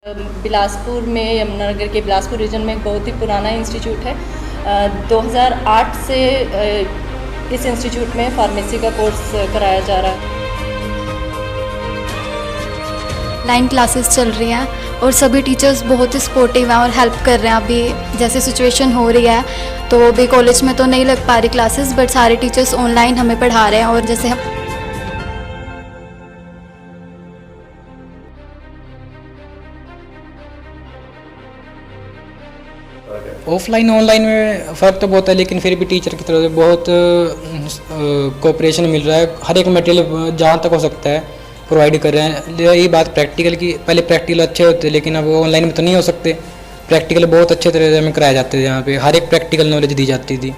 बिलासपुर में, यमुनानगर के बिलासपुर रीजन में एक बहुत ही पुराना इंस्टीट्यूट है। 2008 से इस इंस्टीट्यूट में फार्मेसी का कोर्स कराया जा रहा है। ऑनलाइन क्लासेस चल रही हैं और सभी टीचर्स बहुत ही सपोर्टिव हैं और हेल्प कर रहे हैं। अभी जैसे सिचुएशन हो रही है तो अभी कॉलेज में तो नहीं लग पा रही क्लासेस, बट सारे टीचर्स ऑनलाइन हमें पढ़ा रहे हैं। और जैसे हम ऑफलाइन ऑनलाइन में फ़र्क तो बहुत है, लेकिन फिर भी टीचर की तरफ से बहुत कोऑपरेशन मिल रहा है। हर एक मटेरियल जहाँ तक हो सकता है प्रोवाइड कर रहे हैं। यही बात प्रैक्टिकल की, पहले प्रैक्टिकल अच्छे होते लेकिन अब ऑनलाइन में तो नहीं हो सकते। प्रैक्टिकल बहुत अच्छे तरह से हमें कराए जाते थे, यहाँ पे हर एक प्रैक्टिकल नॉलेज दी जाती थी।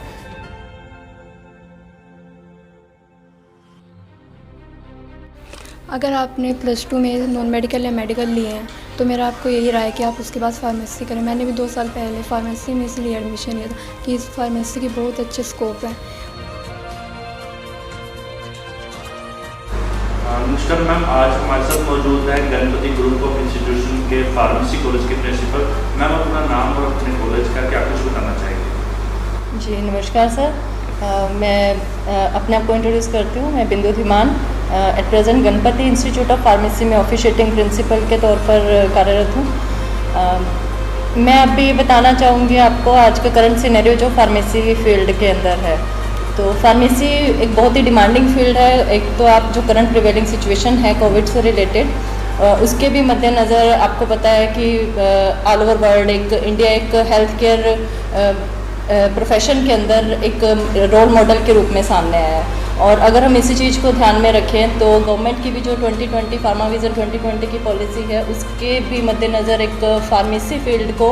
अगर आपने +2 में नॉन मेडिकल या मेडिकल लिए हैं तो मेरा आपको यही राय है कि आप उसके बाद फार्मेसी करें। मैंने भी 2 साल पहले फार्मेसी में इसलिए एडमिशन लिया था कि इस फार्मेसी की बहुत अच्छे स्कोप है। नमस्कार मैम, आज हमारे साथ मौजूद है गणपति ग्रुप ऑफ इंस्टीट्यूशन के फार्मेसी कॉलेज के प्रिंसिपल। मैम, अपना नाम और अपने कॉलेज का क्या कुछ बताना चाहेंगे? जी नमस्कार सर। मैं अपने आप को इंट्रोड्यूस करती हूँ। मैं बिंदु Dhiman at present Ganpati institute of pharmacy में ऑफिशिएटिंग प्रिंसिपल के तौर पर कार्यरत हूँ। मैं अभी ये बताना चाहूँगी आपको आज का करंट सिनेरियो जो फार्मेसी फील्ड के अंदर है। तो फार्मेसी एक बहुत ही डिमांडिंग फील्ड है। एक तो आप जो करंट प्रिवेलिंग सिचुएशन है कोविड से रिलेटेड, उसके भी मद्देनज़र आपको पता है कि ऑल ओवर वर्ल्ड इंडिया एक हेल्थ केयर प्रोफेशन के अंदर एक रोल मॉडल के रूप में सामने आया है। और अगर हम इसी चीज़ को ध्यान में रखें तो गवर्नमेंट की भी जो 2020 फार्मा विजन 2020 की पॉलिसी है उसके भी मद्देनज़र एक फार्मेसी फील्ड को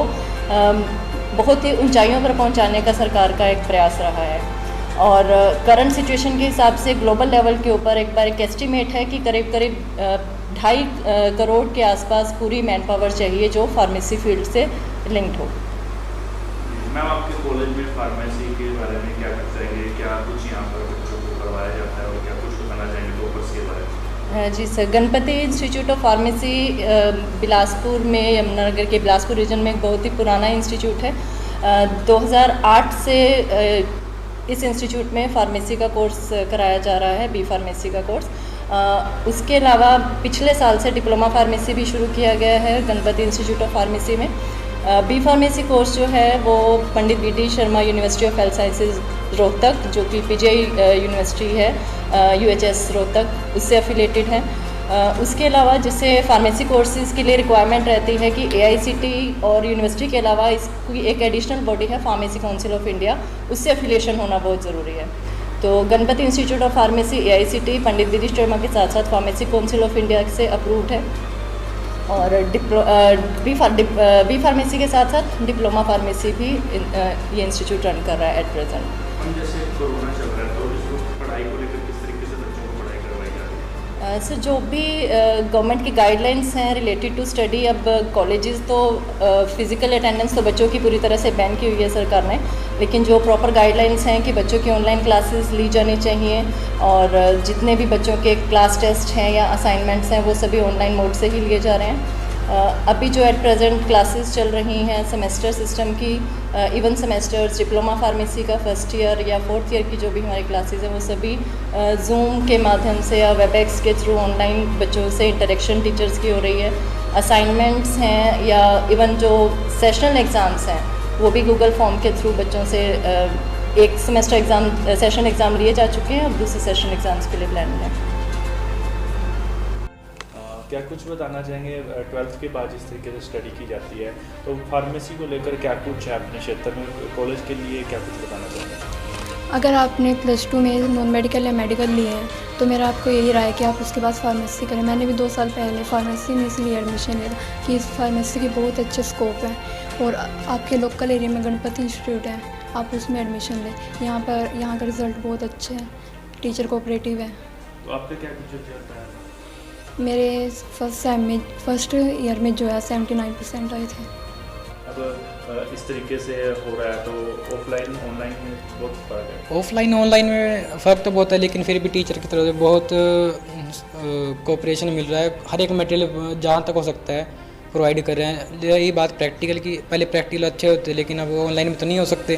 बहुत ही ऊंचाइयों पर पहुंचाने का सरकार का एक प्रयास रहा है। और करंट सिचुएशन के हिसाब से ग्लोबल लेवल के ऊपर एक बार एक एस्टिमेट है कि करीब 2.5 करोड़ के आसपास पूरी मैन पावर चाहिए जो फार्मेसी फील्ड से लिंक्ड हो। मैम, आपके कॉलेज में फार्मेसी के बारे में क्या कर चाहेंगे? क्या कुछ यहाँ पर बच्चों को करवाया जाता है और क्या कुछ बताना चाहेंगे टॉपर्स के बारे में? जी sir, Ganpati institute of pharmacy Bilaspur में, यमुनानगर के बिलासपुर रीजन में एक बहुत ही पुराना इंस्टीट्यूट है। 2008 से इस इंस्टीट्यूट में फार्मेसी का कोर्स कराया जा रहा है, बी फार्मेसी का कोर्स। उसके अलावा पिछले साल से डिप्लोमा फार्मेसी भी शुरू किया गया है गणपति इंस्टीट्यूट ऑफ फार्मेसी में। बी फार्मेसी कोर्स जो है वो पंडित BT Sharma university of health sciences Rohtak, जो कि PGI यूनिवर्सिटी है UHS रोहतक, उससे एफिलेटेड है। उसके अलावा जिससे फार्मेसी कोर्सेज़ के लिए रिक्वायरमेंट रहती है कि AICT और यूनिवर्सिटी के अलावा इसकी एक एडिशनल बॉडी है फार्मेसी काउंसिल ऑफ इंडिया, उससे एफिलिएशन होना बहुत ज़रूरी है। तो Ganpati institute of pharmacy AICT Pandit BT Sharma के साथ साथ फार्मेसी काउंसिल ऑफ इंडिया से अप्रूव्ड है। और बी फार्मेसी के साथ साथ डिप्लोमा फार्मेसी भी ये इंस्टीट्यूट रन कर रहा है एट प्रेजेंट। हम जैसे कोरोना चल रहा है तो इस वक्त पढ़ाई को लेकर किस तरीके से बच्चों को पढ़ाई करवाई जा रही है? सर, जो भी गवर्नमेंट की गाइडलाइंस हैं रिलेटेड टू स्टडी, अब कॉलेजेस तो फिज़िकल अटेंडेंस तो बच्चों की पूरी तरह से बैन की हुई है सरकार ने, लेकिन जो प्रॉपर गाइडलाइंस हैं कि बच्चों की ऑनलाइन क्लासेस ली जानी चाहिए और जितने भी बच्चों के क्लास टेस्ट हैं या असाइनमेंट्स हैं वो सभी ऑनलाइन मोड से ही लिए जा रहे हैं। अभी जो एट प्रेजेंट क्लासेस चल रही हैं सेमेस्टर सिस्टम की, इवन सेमेस्टर्स डिप्लोमा फार्मेसी का फर्स्ट ईयर या फोर्थ ईयर की जो भी हमारी क्लासेस हैं वो सभी जूम के माध्यम से या वेबएक्स के थ्रू ऑनलाइन बच्चों से इंटरेक्शन टीचर्स की हो रही है। असाइनमेंट्स हैं या इवन जो सेशनल एग्ज़ाम्स हैं वो भी गूगल फॉर्म के थ्रू बच्चों से एक सेमेस्टर एग्ज़ाम सेशन एग्ज़ाम लिए जा चुके हैं, अब दूसरे सेशन एग्ज़ाम्स के लिए प्लान है। क्या कुछ बताना चाहेंगे 12th के बाद जिस तरीके से स्टडी की जाती है तो फार्मेसी को लेकर क्या कुछ है अपने क्षेत्र में, कॉलेज के लिए क्या कुछ बताना चाहेंगे? अगर आपने +2 में नॉन मेडिकल या मेडिकल लिए हैं तो मेरा आपको यही राय है कि आप उसके बाद फार्मेसी करें। मैंने भी 2 साल पहले फार्मेसी में इसलिए एडमिशन लिया था कि इस फार्मेसी की बहुत अच्छे स्कोप है। और आपके लोकल एरिया में गणपति इंस्टीट्यूट है, आप उसमें एडमिशन लें। यहाँ का रिज़ल्ट बहुत अच्छे हैं, टीचर कोऑपरेटिव है। तो आपका क्या कुछ चलता है? मेरे फर्स्ट ईयर में जो है 79% आए थे। अब इस तरीके से हो रहा है तो ऑफलाइन ऑनलाइन में बहुत फ़र्क है। ऑफलाइन ऑनलाइन में फ़र्क तो बहुत है, लेकिन फिर भी टीचर की तरफ से बहुत कोऑपरेशन मिल रहा है। हर एक मटेरियल जहाँ तक हो सकता है प्रोवाइड कर रहे हैं। यही बात प्रैक्टिकल की, पहले प्रैक्टिकल अच्छे होते लेकिन अब ऑनलाइन में तो नहीं हो सकते।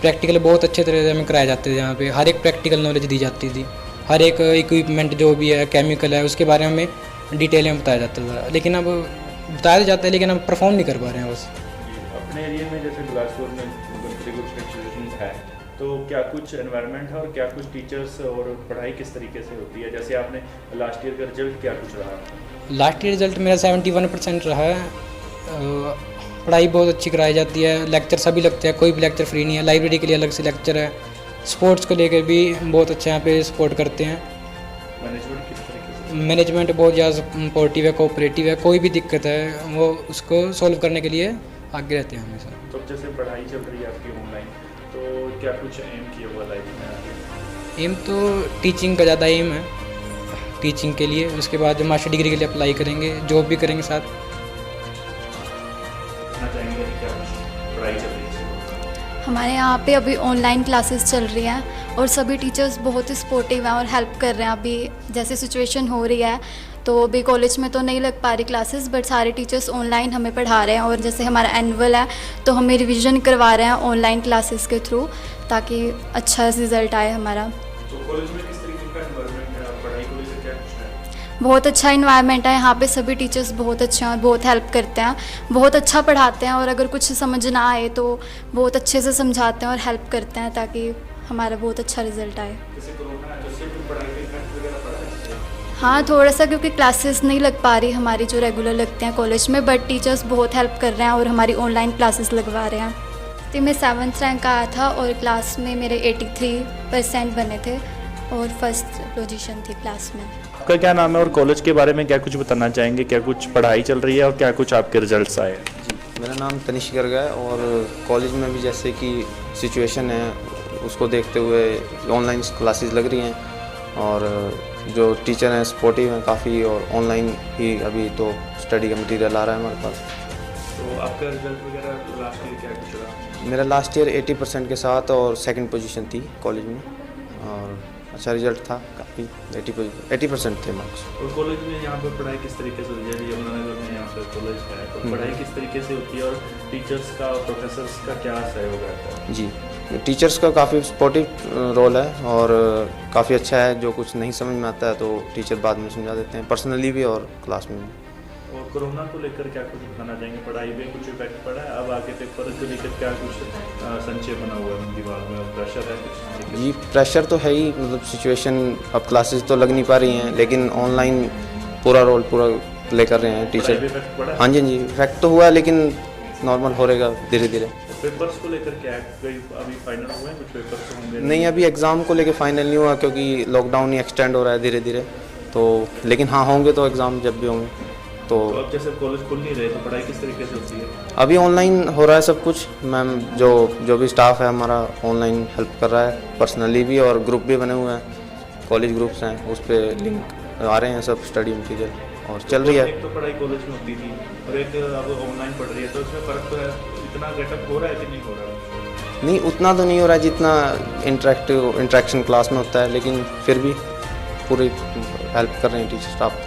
प्रैक्टिकल बहुत अच्छे तरह से हमें कराए जाते थे, यहाँ पे हर एक प्रैक्टिकल नॉलेज दी जाती थी, हर एक इक्विपमेंट जो भी है, केमिकल है, उसके बारे में हमें डिटेल में बताया जाता था। लेकिन अब बताया जाता है लेकिन हम परफॉर्म नहीं कर पा रहे हैं बस। अपने एरिया में जैसे बिलासपुर में कुछ इंस्टीट्यूशन है, तो क्या कुछ एनवायरनमेंट है और क्या कुछ टीचर्स और पढ़ाई किस तरीके से होती है? जैसे आपने लास्ट ईयर का रिजल्ट क्या कुछ रहा? लास्ट ईयर रिजल्ट मेरा 71% रहा है। पढ़ाई बहुत अच्छी कराई जाती है, लेक्चर सभी लगते हैं, कोई भी लेक्चर फ्री नहीं है। लाइब्रेरी के लिए अलग से लेक्चर है, स्पोर्ट्स को लेकर भी बहुत अच्छा यहाँ पे सपोर्ट करते हैं। मैनेजमेंट किस तरीके से? मैनेजमेंट बहुत ज़्यादा सपोर्टिव है, कोऑपरेटिव है, कोई भी दिक्कत है वो उसको सॉल्व करने के लिए आगे रहते हैं हमेशा। तो जैसे पढ़ाई चल रही है आपकी ऑनलाइन, तो क्या कुछ एम किया हुआ लाइफ में आगे? एम तो टीचिंग का ज़्यादा एम है, टीचिंग के लिए। उसके बाद मास्टर डिग्री के लिए अप्लाई करेंगे, जॉब भी करेंगे साथ। चाहेंगे क्या कुछ पढ़ाई चल रही है? हमारे यहाँ पे अभी ऑनलाइन क्लासेस चल रही हैं और सभी टीचर्स बहुत ही सपोर्टिव हैं और हेल्प कर रहे हैं। अभी जैसे सिचुएशन हो रही है तो अभी कॉलेज में तो नहीं लग पा रही क्लासेस, बट सारे टीचर्स ऑनलाइन हमें पढ़ा रहे हैं। और जैसे हमारा एनुअल है तो हमें रिवीजन करवा रहे हैं ऑनलाइन क्लासेस के थ्रू, ताकि अच्छा रिजल्ट आए हमारा। तो कॉलेज में किस तरीके का एनवायरनमेंट है और पढ़ाई को लेकर क्या कुछ है? बहुत अच्छा इन्वायरमेंट है यहाँ पे, सभी टीचर्स बहुत अच्छे हैं और बहुत हेल्प करते हैं, बहुत अच्छा पढ़ाते हैं। और अगर कुछ समझ ना आए तो बहुत अच्छे से समझाते हैं और हेल्प करते हैं ताकि हमारा बहुत अच्छा रिजल्ट आए। जैसे कोरोना है, तो उससे भी पढ़ाई पे इफेक्ट वगैरह पड़ा है? हाँ, थोड़ा सा, क्योंकि क्लासेस नहीं लग पा रही हमारी जो रेगुलर लगते हैं कॉलेज में, बट टीचर्स बहुत हेल्प कर रहे हैं और हमारी ऑनलाइन क्लासेस लगवा रहे हैं। तो मैं 7th रैंक आया था और क्लास में मेरे 83% बने थे और फर्स्ट पोजीशन थी क्लास में। आपका क्या नाम है और कॉलेज के बारे में क्या कुछ बताना चाहेंगे? क्या कुछ पढ़ाई चल रही है और क्या कुछ आपके रिजल्ट्स आए? मेरा नाम तनिष्क गर्ग है और कॉलेज में भी जैसे कि सिचुएशन है उसको देखते हुए ऑनलाइन क्लासेस लग रही हैं और जो टीचर हैं सपोर्टिव हैं काफ़ी, और ऑनलाइन ही अभी तो स्टडी का मटेरियल आ रहा है हमारे पास। तो आपका रिजल्ट वगैरह लास्ट ईयर क्या कुछ रहा? मेरा लास्ट ईयर 80% के साथ और सेकंड पोजीशन थी कॉलेज में और अच्छा रिजल्ट था काफ़ी। 80% थे मार्क्स। और कॉलेज में यहाँ पर पढ़ाई किस तरीके से होती है? यमुनानगर में यहाँ पर कॉलेज है, तो पढ़ाई किस तरीके से होती है और टीचर्स का, प्रोफेसर्स का क्या सहयोग रहता है? जी, टीचर्स का काफ़ी सपोर्टिव रोल है और काफ़ी अच्छा है। जो कुछ नहीं समझ में आता है तो टीचर बाद में समझा देते हैं, पर्सनली भी और क्लास में भी। और कोरोना को लेकर क्या कुछ बताना चाहेंगे? पढ़ाई में कुछ इफेक्ट पड़ा है? अब आगे पेपर को लेकर क्या कुछ संचय बना हुआ है दिमाग में, और प्रेशर है कुछ? जी, प्रेशर तो है ही, मतलब सिचुएशन, अब क्लासेस तो लग नहीं पा रही हैं लेकिन ऑनलाइन पूरा रोल पूरा प्ले कर रहे हैं टीचर। इफेक्ट पड़ा है? हाँ जी, हाँ जी, इफेक्ट तो हुआ है लेकिन नॉर्मल हो रहेगा धीरे धीरे। पेपर्स को लेकर क्या है? अभी फाइनल हुए हैं कुछ पेपर्स होंगे? नहीं, अभी एग्ज़ाम को लेके फाइनल नहीं हुआ क्योंकि लॉकडाउन ही एक्सटेंड हो रहा है धीरे धीरे, तो लेकिन हाँ होंगे तो एग्ज़ाम जब भी होंगे तो अब जैसे कॉलेज खुल नहीं रहे तो पढ़ाई किस तरीके से होती है? अभी ऑनलाइन हो रहा है सब कुछ। मैम जो भी स्टाफ है हमारा ऑनलाइन हेल्प कर रहा है, पर्सनली भी, और ग्रुप भी बने हुए हैं, कॉलेज ग्रुप्स हैं, उस पर लिंक आ रहे हैं सब स्टडी मटीरियल और चल रही है। एक तो पढ़ाई कॉलेज में होती थी और एक अब ऑनलाइन पढ़ रही है, तो उसमें फ़र्क तो है? इतना गेटअप हो रहा है कि नहीं हो रहा है? नहीं, उतना तो नहीं हो रहा है जितना इंटरेक्शन क्लास में होता है, लेकिन फिर भी पूरी हेल्प कर रहे हैं टीचर स्टाफ।